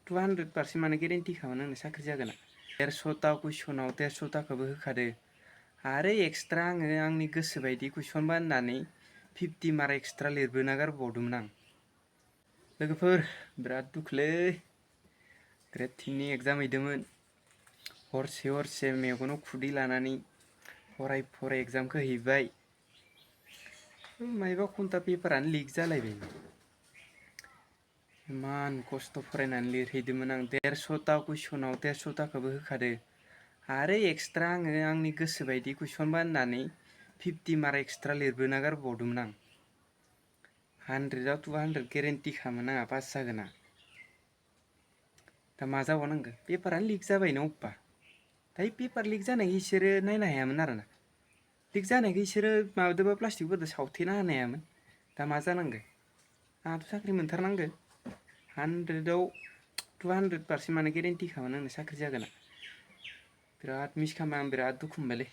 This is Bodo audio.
200% माने गेरेन्टि खामोन आंनो साख्रि जागोन 150टा कुइसनाव 150टाखौबो होखादो आरो एक्सट्रा आङो आंनि गोसो बायदि कुइसन बानायनानै 50 मार्क एक्सट्रा लिरबोना गारबावदोंमोन आं लोगोफोर बिराद दुखुलै ग्रेड 10नि एग्जाम हैदोंमोन हरसे मेगनाव खुदै लानानै फराय एग्जामखौ हैबाय मायबा खन्था पेपारानो लिक जालायबाय इमान खस्थ' फरायनानै लिरहैदोंमोन आं 150टा कुइसनाव 150टाखौबो होखादो आरो एक्सट्रा आङो आंनि गोसो बायदि कुइसन बानायनानै 50 मार्क एक्सट्रा लिरबोना गारबावदोंमोन आं 100आव 200 गेरेन्टि खामोन आंहा पास जागोना दा मा जाबावनांगौ पेपारानो लिक जाबाय ना अब्बा दायो पेपार लिक जानायखौ इसोरो नायनो हायामोन आरोना लिक जानायखौ इसोरो माबादोबा प्लास्टिकफोरजों सावथेना होनो हायामोन दा मा जानांगौ आंहाथ' साख्रि मोनथारनांगौ 100आव 200% माने गेरेन्टि खामोन आंनो साख्रि जागोना बिराद मिस खालामबाय आं बिराद दुखु मोनबायलै